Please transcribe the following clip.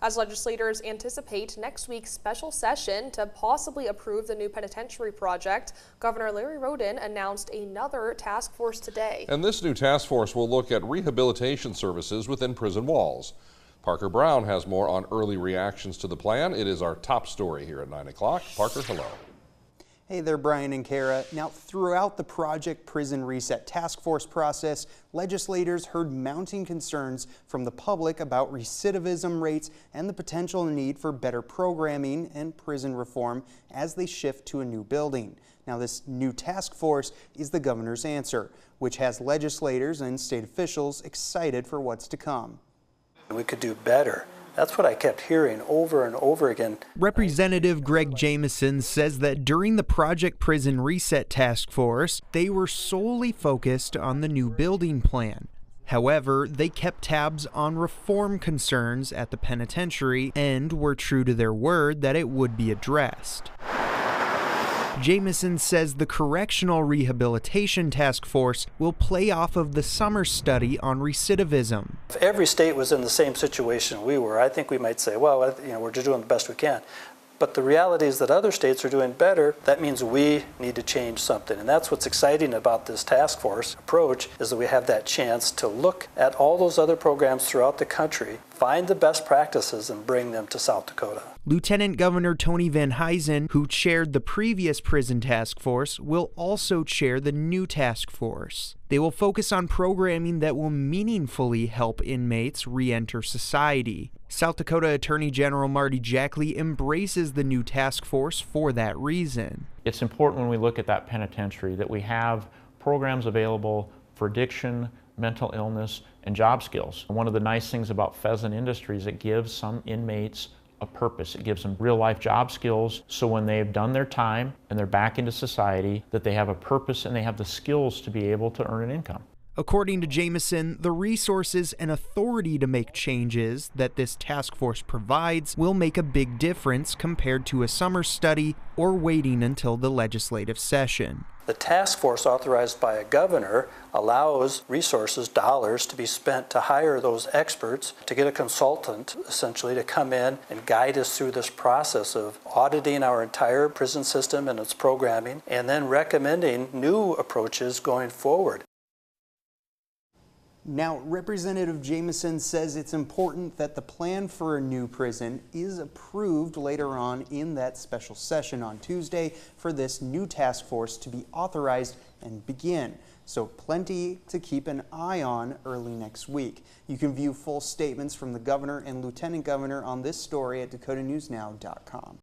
as legislators anticipate next week's special session to possibly approve the new penitentiary project. Governor Larry Rhoden announced another task force today. And this new task force will look at rehabilitation services within prison walls. Parker Brown has more on early reactions to the plan. It is our top story here at 9 o'clock. Parker, hello. Hey there, Brian and Kara. Now, throughout the Project Prison Reset Task Force process, legislators heard mounting concerns from the public about recidivism rates and the potential need for better programming and prison reform as they shift to a new building. Now, this new task force is the governor's answer, which has legislators and state officials excited for what's to come. We could do better. That's what I kept hearing over and over again. Representative Greg Jamieson says that during the Project Prison Reset Task Force, they were solely focused on the new building plan. However, they kept tabs on reform concerns at the penitentiary and were true to their word that it would be addressed. Jamieson says the Correctional Rehabilitation Task Force will play off of the summer study on recidivism. If every state was in the same situation we were, I think we might say, well, we're just doing the best we can. But the reality is that other states are doing better. That means we need to change something. And that's what's exciting about this task force approach, is that we have that chance to look at all those other programs throughout the country, find the best practices, and bring them to South Dakota. Lieutenant Governor Tony Van Huysen, who chaired the previous prison task force, will also chair the new task force. They will focus on programming that will meaningfully help inmates re-enter society. South Dakota Attorney General Marty Jackley embraces the new task force for that reason. It's important when we look at that penitentiary that we have programs available for addiction, mental illness, and job skills. One of the nice things about Pheasant Industries, it gives some inmates a purpose. It gives them real-life job skills, so when they've done their time and they're back into society, that they have a purpose and they have the skills to be able to earn an income. According to Jamieson, the resources and authority to make changes that this task force provides will make a big difference compared to a summer study or waiting until the legislative session. The task force authorized by a governor allows resources, dollars, to be spent to hire those experts, to get a consultant essentially to come in and guide us through this process of auditing our entire prison system and its programming, and then recommending new approaches going forward. Now, Representative Jamieson says it's important that the plan for a new prison is approved later on in that special session on Tuesday for this new task force to be authorized and begin. So plenty to keep an eye on early next week. You can view full statements from the governor and lieutenant governor on this story at dakotanewsnow.com.